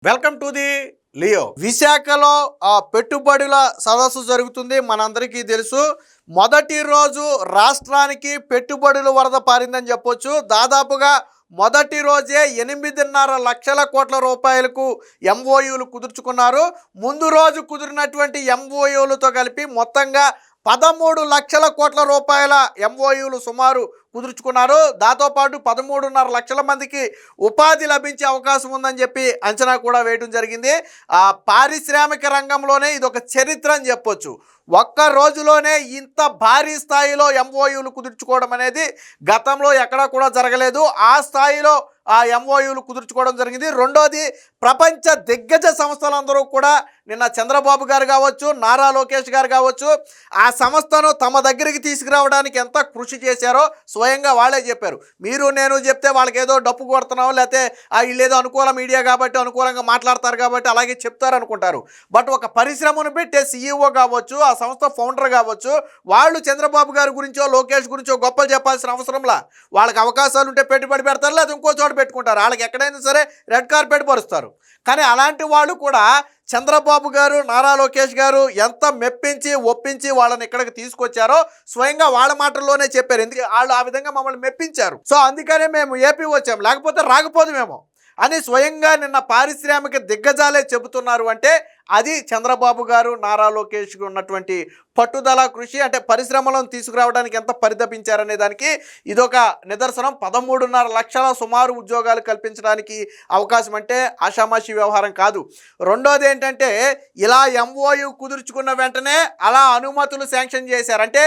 Welcome to the Leo. విశాఖలో పెట్టుబడుల సదస్సు జరుగుతుంది. మనందరికీ తెలుసు. మొదటి రోజు రాష్ట్రానికి పెట్టుబడుల వరద పారిందని చెప్పొచ్చు. దాదాపుగా మొదటి రోజే 8.5 లక్షల కోట్ల రూపాయలకు ఎంఓయూలు కుదుర్చుకున్నారు. ముందు రోజు కుదిరినటువంటి ఎంఓయూలతో కలిపి మొత్తంగా 13 లక్షల కోట్ల రూపాయల ఎంఓయూలు సుమారు కుదుర్చుకున్నారు. దాంతోపాటు 13.5 లక్షల మందికి ఉపాధి లభించే అవకాశం ఉందని చెప్పి అంచనా కూడా వేయడం జరిగింది. పారిశ్రామిక రంగంలోనే ఇది ఒక చరిత్ర అని చెప్పొచ్చు. ఒక్క రోజులోనే ఇంత భారీ స్థాయిలో ఎంఓయూలు కుదుర్చుకోవడం అనేది గతంలో ఎక్కడా కూడా జరగలేదు. ఆ స్థాయిలో ఆ ఎంఓయూలు కుదుర్చుకోవడం జరిగింది. రెండోది, ప్రపంచ దిగ్గజ సంస్థలందరూ కూడా నిన్న చంద్రబాబు గారు కావచ్చు, నారా లోకేష్ గారు కావచ్చు, ఆ సంస్థను తమ దగ్గరికి తీసుకురావడానికి ఎంత కృషి చేశారో స్వయంగా వాళ్ళే చెప్పారు. మీరు నేను చెప్తే వాళ్ళకి ఏదో డప్పు కొడుతున్నాం, లేకపోతే వీళ్ళేదో అనుకూల మీడియా కాబట్టి అనుకూలంగా మాట్లాడతారు కాబట్టి అలాగే చెప్తారు అనుకుంటారు. బట్ ఒక పరిశ్రమను పెట్టే సీఈఓ కావచ్చు, ఆ సంస్థ ఫౌండర్ కావచ్చు, వాళ్ళు చంద్రబాబు గారి గురించో లోకేష్ గురించో గొప్పలు చెప్పాల్సిన అవసరంలా. వాళ్ళకి అవకాశాలు ఉంటే పెట్టుబడి పెడతారు, లేదా ఇంకో చోట పెట్టుకుంటారు. వాళ్ళకి ఎక్కడైనా సరే రెడ్ కార్పెట్ పరుస్తారు. కానీ అలాంటి వాళ్ళు కూడా చంద్రబాబు గారు, నారా లోకేష్ గారు ఎంత మెప్పించి ఒప్పించి వాళ్ళని ఇక్కడికి తీసుకొచ్చారో స్వయంగా వాళ్ళ మాటల్లోనే చెప్పారు. ఎందుకంటే వాళ్ళు ఆ విధంగా మమ్మల్ని మెప్పించారు. సో అందుకనే మేము ఏపీ వచ్చాం, లేకపోతే రాకపోదు మేము అని స్వయంగా నిన్న పారిశ్రామిక దిగ్గజాలే చెబుతున్నారు. అంటే అది చంద్రబాబు గారు, నారా లోకేష్ ఉన్నటువంటి పట్టుదల, కృషి. అంటే పరిశ్రమలను తీసుకురావడానికి ఎంత పరితపించారనే దానికి ఇదొక నిదర్శనం. 13.5 లక్షల సుమారు ఉద్యోగాలు కల్పించడానికి అవకాశం అంటే ఆషామాషి వ్యవహారం కాదు. రెండోది ఏంటంటే, ఇలా ఎంఓయూ కుదుర్చుకున్న వెంటనే అలా అనుమతులు శాంక్షన్ చేశారు. అంటే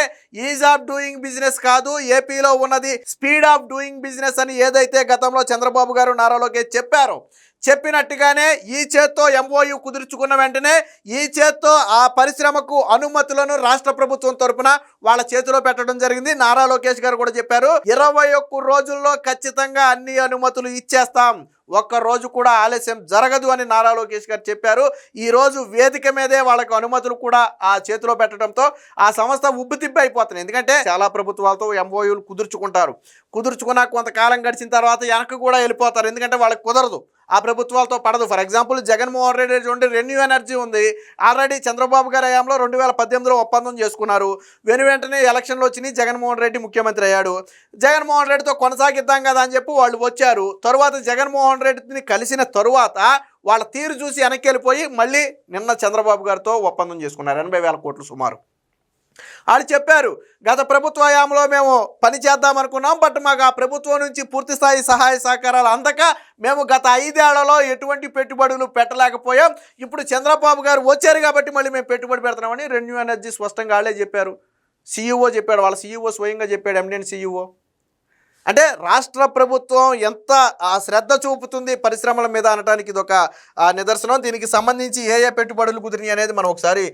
ఈజ్ ఆఫ్ డూయింగ్ బిజినెస్ కాదు, ఏపీలో ఉన్నది స్పీడ్ ఆఫ్ డూయింగ్ బిజినెస్ అని ఏదైతే గతంలో చంద్రబాబు గారు, నారా లోకేష్ చెప్పారో, చెప్పినట్టుగానే ఈ చేత్తో ఎంఓయూ కుదుర్చుకున్న వెంటనే ఈ చేత్తో ఆ పరిశ్రమకు అనుమతులను రాష్ట్ర ప్రభుత్వం తరపున వాళ్ళ చేతిలో పెట్టడం జరిగింది. నారా లోకేష్ గారు కూడా చెప్పారు, 21 రోజుల్లో ఖచ్చితంగా అన్ని అనుమతులు ఇచ్చేస్తాం, ఒక్క రోజు కూడా ఆలస్యం జరగదు అని నారా లోకేష్ గారు చెప్పారు. ఈరోజు వేదిక మీదే వాళ్ళకు అనుమతులు కూడా ఆ చేతిలో పెట్టడంతో ఆ సంస్థ ఉబ్బుతిబ్బి అయిపోతుంది. ఎందుకంటే చాలా ప్రభుత్వాలతో ఎంఓయూలు కుదుర్చుకున్నా కొంతకాలం గడిచిన తర్వాత వెనక్కి కూడా వెళ్ళిపోతారు. ఎందుకంటే వాళ్ళకి కుదరదు, ఆ ప్రభుత్వాలతో పడదు. ఫర్ ఎగ్జాంపుల్ జగన్మోహన్ రెడ్డి చూడండి, రెన్యూ ఎనర్జీ ఉంది, ఆల్రెడీ చంద్రబాబు గారి హయాంలో 2018లో ఒప్పందం చేసుకున్నారు. వెంటనే ఎలక్షన్లు వచ్చినాయి, జగన్మోహన్ రెడ్డి ముఖ్యమంత్రి అయ్యాడు. జగన్మోహన్ రెడ్డితో కొనసాగిద్దాం కదా అని చెప్పి వాళ్ళు వచ్చారు. తరువాత జగన్మోహన్ రెడ్డిని కలిసిన తరువాత వాళ్ళ తీరు చూసి వెనక్కి వెళ్ళిపోయి మళ్ళీ నిన్న చంద్రబాబు గారితో ఒప్పందం చేసుకున్నారు 80,000 కోట్లు సుమారు. వాళ్ళు చెప్పారు, గత ప్రభుత్వ హయాంలో మేము పని చేద్దాం అనుకున్నాం, బట్ మాకు ఆ ప్రభుత్వం నుంచి పూర్తి స్థాయి సహాయ సహకారాలు అందక మేము గత 5 ఏళ్లలో ఎటువంటి పెట్టుబడులు పెట్టలేకపోయాం. ఇప్పుడు చంద్రబాబు గారు వచ్చారు కాబట్టి మళ్ళీ మేము పెట్టుబడి పెడుతున్నామని రెన్యూ ఎనర్జీ స్పష్టంగా వాళ్ళే చెప్పారు. సీఈఓ చెప్పాడు, వాళ్ళ సీఈఓ స్వయంగా చెప్పాడు, ఎమినెంట్ సీఈఓ. అంటే రాష్ట్ర ప్రభుత్వం ఎంత శ్రద్ధ చూపుతుంది పరిశ్రమల మీద అనడానికి ఇదొక నిదర్శనం. దీనికి సంబంధించి ఏ పెట్టుబడులు కుదిరినాయి అనేది మనం ఒకసారి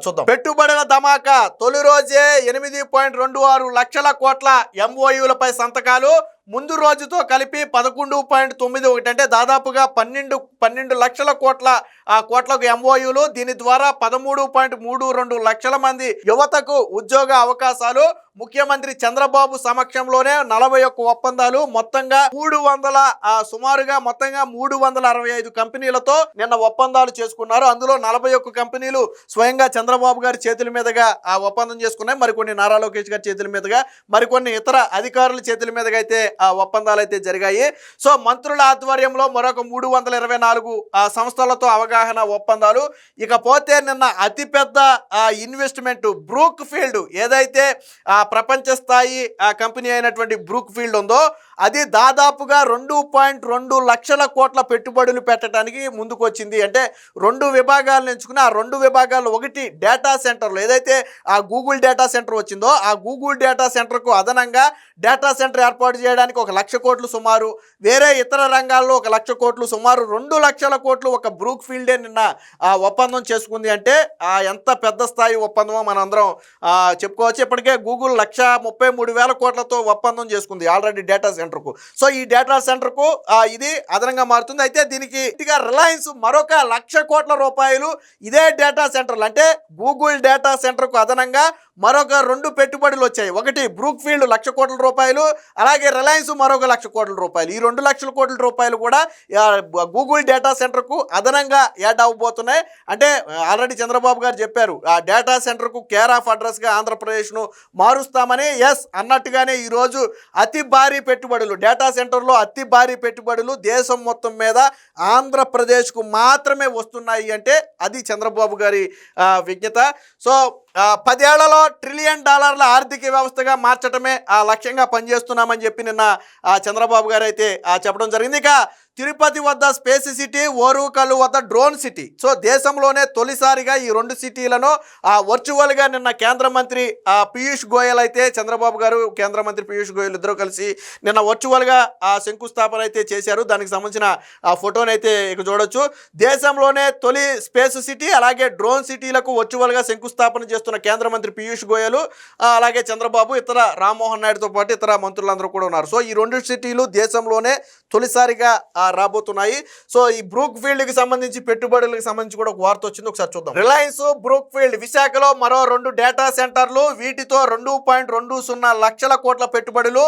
చూద్దాం. పెట్టుబడుల ధమాకా తొలి రోజే 8.26 లక్షల కోట్ల ఎంఓయూలపై సంతకాలు. ముందు రోజుతో కలిపి 11.91 అంటే దాదాపుగా 12 లక్షల కోట్లకు ఎంఓయూలు. దీని ద్వారా 13.32 లక్షల మంది యువతకు ఉద్యోగ అవకాశాలు. ముఖ్యమంత్రి చంద్రబాబు సమక్షంలోనే 41 ఒప్పందాలు. మొత్తంగా సుమారుగా 365 కంపెనీలతో నిన్న ఒప్పందాలు చేసుకున్నారు. అందులో 41 కంపెనీలు స్వయంగా చంద్రబాబు గారి చేతుల మీదుగా ఆ ఒప్పందం చేసుకున్నాయి. మరికొన్ని నారా లోకేష్ గారి చేతుల మీదుగా, మరికొన్ని ఇతర అధికారుల చేతుల మీదుగా అయితే ఆ ఒప్పందాలు అయితే జరిగాయి. సో మంత్రుల ఆధ్వర్యంలో మరొక 324 సంస్థలతో అవగాహన ఒప్పందాలు. ఇకపోతే నిన్న అతిపెద్ద ఇన్వెస్ట్మెంట్ బ్రూక్ ఫీల్డ్, ఏదైతే ప్రపంచ స్థాయి కంపెనీ అయినటువంటి బ్రూక్ ఫీల్డ్ ఉందో, అది దాదాపుగా 2.2 లక్షల కోట్ల పెట్టుబడులు పెట్టడానికి ముందుకు వచ్చింది. అంటే 2 విభాగాలను ఎంచుకుని ఆ 2 విభాగాల్లో ఒకటి డేటా సెంటర్లు, ఏదైతే ఆ గూగుల్ డేటా సెంటర్ వచ్చిందో ఆ గూగుల్ డేటా సెంటర్కు అదనంగా డేటా సెంటర్ ఏర్పాటు చేయడానికి 1 లక్ష కోట్లు సుమారు, వేరే ఇతర రంగాల్లో 1 లక్ష కోట్లు, సుమారు 2 లక్షల కోట్లు ఒక బ్రూక్ ఫీల్డే నిన్న ఒప్పందం చేసుకుంది. అంటే ఎంత పెద్ద స్థాయి ఒప్పందమో మనందరం చెప్పుకోవచ్చు. ఇప్పటికే గూగుల్ గూగుల్ 1,33,000 కోట్లతో ఒప్పందం చేసుకుంది ఆల్రెడీ డేటా సెంటర్కు. సో ఈ డేటా సెంటర్కు ఇది అదనంగా మారుతుంది. అయితే దీనికి రిలయన్స్ మరొక 1,00,000 కోట్ల రూపాయలు ఇదే డేటా సెంటర్లు అంటే గూగుల్ డేటా సెంటర్కు అదనంగా మరొక 2 పెట్టుబడులు వచ్చాయి. ఒకటి బ్రూక్ ఫీల్డ్ 1,00,000 కోట్ల రూపాయలు, అలాగే రిలయన్స్ మరొక 1,00,000 కోట్ల రూపాయలు. ఈ 2,00,000 కోట్ల రూపాయలు కూడా గూగుల్ డేటా సెంటర్కు అదనంగా యాడ్ అవ్వబోతున్నాయి. అంటే ఆల్రెడీ చంద్రబాబు గారు చెప్పారు ఆ డేటా సెంటర్కు కేర్ ఆఫ్ అడ్రస్గా ఆంధ్రప్రదేశ్ను మారుస్తామని. ఎస్ అన్నట్టుగానే ఈరోజు అతి భారీ పెట్టుబడులు డేటా సెంటర్లో అతి భారీ పెట్టుబడులు దేశం మొత్తం మీద ఆంధ్రప్రదేశ్కు మాత్రమే వస్తున్నాయి అంటే అది చంద్రబాబు గారి విజ్ఞత. సో 10 ఏళ్లలో $1 ట్రిలియన్ ఆర్థిక వ్యవస్థగా మార్చడమే ఆ లక్ష్యంగా పనిచేస్తున్నామని చెప్పి నిన్న చంద్రబాబు గారు అయితే చెప్పడం జరిగింది. ఇక తిరుపతి వద్ద స్పేస్ సిటీ, ఓరుకల్లు వద్ద డ్రోన్ సిటీ. సో దేశంలోనే తొలిసారిగా ఈ 2 సిటీలను వర్చువల్గా నిన్న కేంద్ర మంత్రి పీయూష్ గోయల్ అయితే చంద్రబాబు గారు కేంద్ర మంత్రి పీయూష్ గోయల్ ఇద్దరు కలిసి నిన్న వర్చువల్గా శంకుస్థాపన అయితే చేశారు. దానికి సంబంధించిన ఫోటోని అయితే ఇక చూడొచ్చు. దేశంలోనే తొలి స్పేస్ సిటీ అలాగే డ్రోన్ సిటీలకు వర్చువల్గా శంకుస్థాపన చేస్తున్న కేంద్ర మంత్రి పీయూష్ గోయల్ అలాగే చంద్రబాబు ఇతర రామ్మోహన్ నాయుడుతో పాటు ఇతర మంత్రులందరూ కూడా ఉన్నారు. సో ఈ 2 సిటీలు దేశంలోనే తొలిసారిగా రాబోతున్నాయి. సో ఈ బ్రూక్ ఫీల్డ్ కి సంబంధించి పెట్టుబడులకు సంబంధించి కూడా ఒక వార్త వచ్చింది, ఒకసారి చూద్దాం. రిలయన్స్ బ్రూక్ ఫీల్డ్ విశాఖలో మరో 2 డేటా సెంటర్లు, వీటితో 2.20 లక్షల కోట్ల పెట్టుబడులు.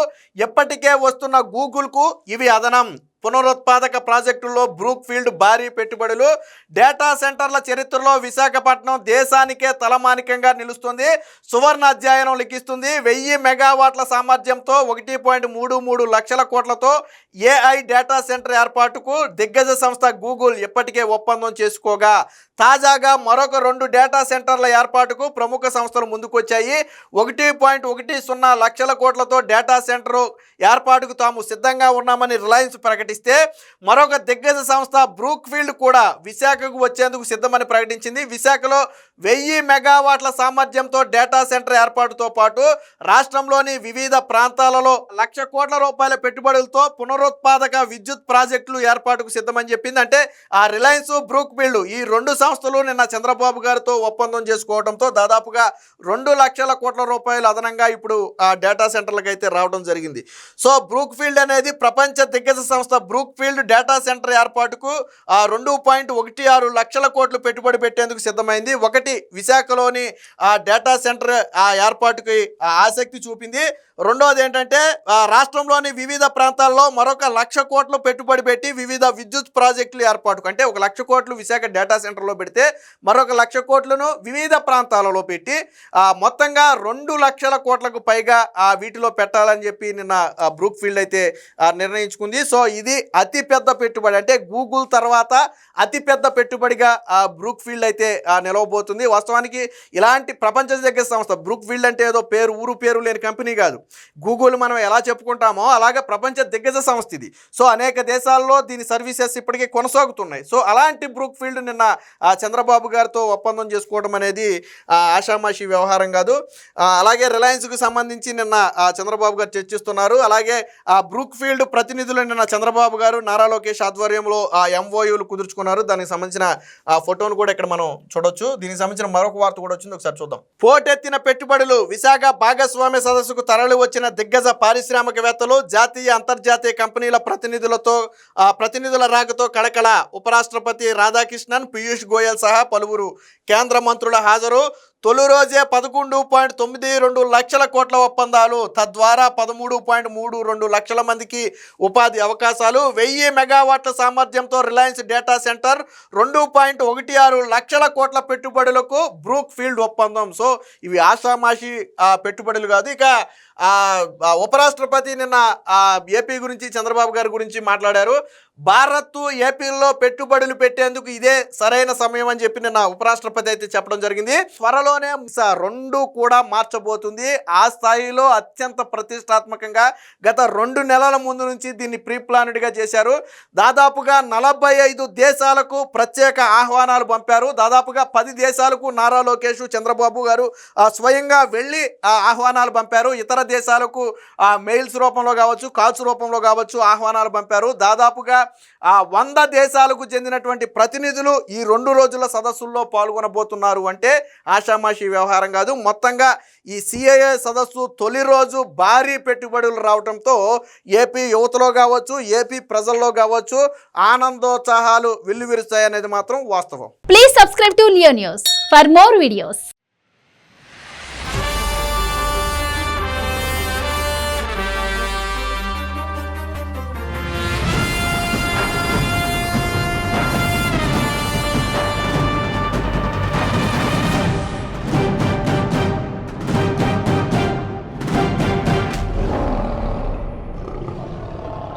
ఎప్పటికే వస్తున్న గూగుల్ కు ఇవి అదనం. పునరుత్పాదక ప్రాజెక్టుల్లో బ్రూక్ ఫీల్డ్ భారీ పెట్టుబడులు. డేటా సెంటర్ల చరిత్రలో విశాఖపట్నం దేశానికే తలమానికంగా నిలుస్తుంది. సువర్ణ అధ్యయనం లిఖిస్తుంది. 1000 మెగావాట్ల సామర్థ్యంతో 1.33 లక్షల కోట్లతో ఏఐ డేటా సెంటర్ ఏర్పాటుకు దిగ్గజ సంస్థ గూగుల్ ఇప్పటికే ఒప్పందం చేసుకోగా తాజాగా మరొక 2 డేటా సెంటర్ల ఏర్పాటుకు ప్రముఖ సంస్థలు ముందుకొచ్చాయి. 1.10 లక్షల కోట్లతో డేటా సెంటర్ ఏర్పాటుకు తాము సిద్ధంగా ఉన్నామని రిలయన్స్ ప్రకటిస్తే మరొక దిగ్గజ సంస్థ బ్రూక్ ఫీల్డ్ కూడా విశాఖకు వచ్చేందుకు సిద్ధమని ప్రకటించింది. విశాఖలో 1000 మెగావాట్ల సామర్థ్యంతో డేటా సెంటర్ ఏర్పాటుతో పాటు రాష్ట్రంలోని వివిధ ప్రాంతాలలో 1,00,000 కోట్ల రూపాయల పెట్టుబడులతో పునరుత్పాదక విద్యుత్ ప్రాజెక్టులు ఏర్పాటుకు సిద్ధమని చెప్పింది. అంటే ఆ రిలయన్స్ బ్రూక్ ఫీల్డ్ ఈ 2 సంస్థలు నిన్న చంద్రబాబు గారితో ఒప్పందం చేసుకోవడంతో దాదాపుగా 2 లక్షల కోట్ల రూపాయలు అదనంగా ఇప్పుడు ఆ డేటా సెంటర్లకు అయితే రావడం జరిగింది. సో బ్రూక్ ఫీల్డ్ అనేది ప్రపంచ దిగ్గజ సంస్థ. బ్రూక్ ఫీల్డ్ డేటా సెంటర్ ఏర్పాటుకు 2.16 లక్షల కోట్లు పెట్టుబడి పెట్టేందుకు సిద్ధమైంది. ఒకటి విశాఖలోని ఆ డేటా సెంటర్ ఆ ఏర్పాటుకి ఆసక్తి చూపింది. రెండోది ఏంటంటే రాష్ట్రంలోని వివిధ ప్రాంతాల్లో మరొక 1,00,000 కోట్లు పెట్టుబడి పెట్టి వివిధ విద్యుత్ ప్రాజెక్టులు ఏర్పాటుకు అంటే 1,00,000 కోట్లు విశాఖ డేటా సెంటర్లో పెడితే మరొక 1,00,000 కోట్లను వివిధ ప్రాంతాలలో పెట్టి మొత్తంగా 2 లక్షల కోట్లకు పైగా వీటిలో పెట్టాలని చెప్పి నిన్న బ్రూక్ ఫీల్డ్ అయితే నిర్ణయించుకుంది. సో ఇది అతి పెద్ద పెట్టుబడి అంటే గూగుల్ తర్వాత అతి పెద్ద పెట్టుబడిగా బ్రూక్ ఫీల్డ్ అయితే నిలవబోతుంది. వాస్తవానికి ఇలాంటి ప్రపంచ దిగ్గజ సంస్థ బ్రూక్ ఫీల్డ్ అంటే ఏదో ఊరు పేరు లేని కంపెనీ కాదు. గూగుల్ మనం ఎలా చెప్పుకుంటామో అలాగే ప్రపంచ దిగ్గజ సంస్థ ఇది. సో అనేక దేశాల్లో దీని సర్వీసెస్ ఇప్పటికీ కొనసాగుతున్నాయి. సో అలాంటి బ్రూక్ ఫీల్డ్ నిన్న చంద్రబాబు గారితో ఒప్పందం చేసుకోవడం అనేది ఆషామాషి వ్యవహారం కాదు. అలాగే రిలయన్స్కు సంబంధించి నిన్న చంద్రబాబు గారు చర్చిస్తున్నారు. అలాగే బ్రూక్ ఫీల్డ్ ప్రతినిధులు నిన్న చంద్రబాబు గారు నారా లోకేష్ ఆధ్వర్యంలో ఎంఓయూలు కుదుర్చుకున్నారు. దానికి సంబంధించిన ఫోటోను కూడా ఇక్కడ మనం చూడొచ్చు. దీనికి సంబంధించిన మరొక వార్త కూడా వచ్చింది, ఒకసారి చూద్దాం. పోటెత్తిన పెట్టుబడులు. విశాఖ భాగస్వామ్య సదస్సుకు తరలి వచ్చిన దిగ్గజ పారిశ్రామికవేత్తలు, జాతీయ అంతర్జాతీయ కంపెనీల ప్రతినిధుల రాకతో కళకళ. ఉపరాష్ట్రపతి రాధాకృష్ణన్, పీయూష్ గోయల్ సహా పలువురు కేంద్ర మంత్రుల హాజరు. తొలి రోజే 11.92 లక్షల కోట్ల ఒప్పందాలు, తద్వారా 13.32 లక్షల మందికి ఉపాధి అవకాశాలు. 1000 మెగావాట్ల సామర్థ్యంతో రిలయన్స్ డేటా సెంటర్, 2.16 లక్షల కోట్ల పెట్టుబడులకు బ్రూక్ ఫీల్డ్ ఒప్పందం. సో ఇవి ఆషామాషి పెట్టుబడులు కాదు. ఇక ఉపరాష్ట్రపతి నిన్న ఏపీ గురించి చంద్రబాబు గారి గురించి మాట్లాడారు. భారత్ ఏపీలో పెట్టుబడులు పెట్టేందుకు ఇదే సరైన సమయం అని చెప్పి నిన్న ఉపరాష్ట్రపతి అయితే చెప్పడం జరిగింది. త్వరలోనే 2 కూడా మార్చబోతుంది. ఆ స్థాయిలో అత్యంత ప్రతిష్టాత్మకంగా గత 2 నెలల ముందు నుంచి దీన్ని ప్రీ ప్లాన్డ్గా చేశారు. దాదాపుగా 45 దేశాలకు ప్రత్యేక ఆహ్వానాలు పంపారు. దాదాపుగా 10 దేశాలకు నారా లోకేష్ చంద్రబాబు గారు స్వయంగా వెళ్ళి ఆహ్వానాలు పంపారు. ఇతర దేశాలకు మెయిల్స్ రూపంలో కావచ్చు, కాల్స్ రూపంలో కావచ్చు ఆహ్వానాలు పంపారు. దాదాపుగా 100 దేశాలకు చెందినటువంటి ప్రతినిధులు ఈ 2 రోజుల సదస్సుల్లో పాల్గొనబోతున్నారు అంటే ఆషామాషి వ్యవహారం కాదు. మొత్తంగా ఈ సిఐఏ సదస్సు తొలి రోజు భారీ పెట్టుబడులు రావడంతో ఏపీ యువతలో కావచ్చు, ఏపీ ప్రజల్లో కావచ్చు ఆనందోత్సాహాలు వెల్లువిరుస్తాయనేది మాత్రం వాస్తవం. Please subscribe to Leo news for more videos.